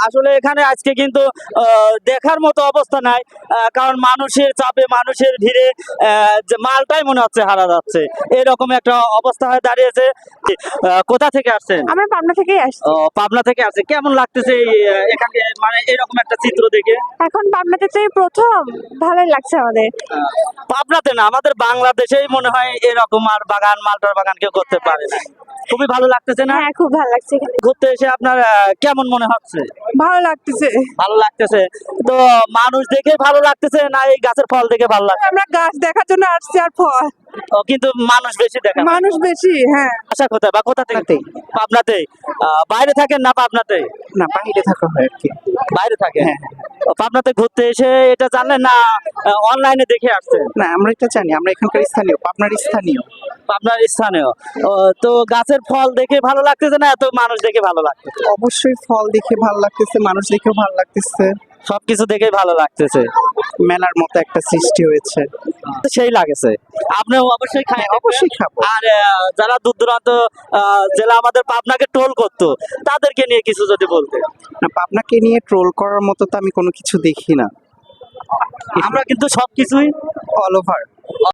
আসলে এখানে আজকে কিন্তু দেখার মতো অবস্থা নাই, কারণ মানুষের চাপে মানুষের ভিড়ে যে মালটাই মনে হচ্ছে হারা যাচ্ছে, এরকম একটা অবস্থা হয়ে দাঁড়িয়েছে। কোথা থেকে আসছেন? আমরা পাবনা থেকেই আসছি। ও, পাবনা থেকে আসছে। কেমন লাগতেছে এখানে মানে এরকম একটা চিত্র দেখে? এখন পাবনাতে তো এই প্রথম, ভালোই লাগছে আমাদের। পাবনাতে না, আমাদের বাংলাদেশেই মনে হয় এরকম আর বাগান, মালটার বাগান কেউ করতে পারে না। খুবই ভালো লাগতেছে না? হ্যাঁ, খুব ভালো লাগছে এখানে। ঘুরতে এসে আপনার কেমন মনে হচ্ছে? ভালো লাগতেছে। ভালো লাগতেছে। তো মানুষ দেখে ভালো লাগতেছে না এই গাছের ফল দেখে ভালো লাগছে? আমরা গাছ দেখার জন্য আসছি আর ফল। কিন্তু মানুষ বেশি দেখা। মানুষ বেশি, হ্যাঁ। আশা কোথায় বা কোথা থেকে? পাবনাতে। বাইরে থাকেন না পাবনাতে? না, বাইরে থাকা হয় আর কি। বাইরে থাকেন। পাবনাতে ঘুরতে এসে এটা জানলেন না অনলাইনে দেখে আসছেন? না, আমরা এটা জানি, আমরা এখানকার স্থানীয়, পাবনার স্থানীয়। পাবনার স্থানীয়। তো গাছের ফল দেখে ভালো লাগতেছে না এত মানুষ দেখে ভালো লাগতেছে? অবশ্যই ফল দেখে ভালো লাগতেছে, মানুষ দেখেও ভালো লাগতেছে। সবকিছু দেখেই ভালো লাগতেছে। মেলার মতো একটা সৃষ্টি হয়েছে। সেই লাগেছে। আপনিও অবশ্যই খাই। অবশ্যই খাবো। আর যারা দূর দূরান্ত জেলা আমাদের পাবনাকে টোল করতো, তাদেরকে নিয়ে কিছু যদি বলতে। না, পাবনাকে নিয়ে ট্রোল করার মতো তো আমি কোনো কিছু দেখি না। আমরা কিন্তু সবকিছুই অল ওভার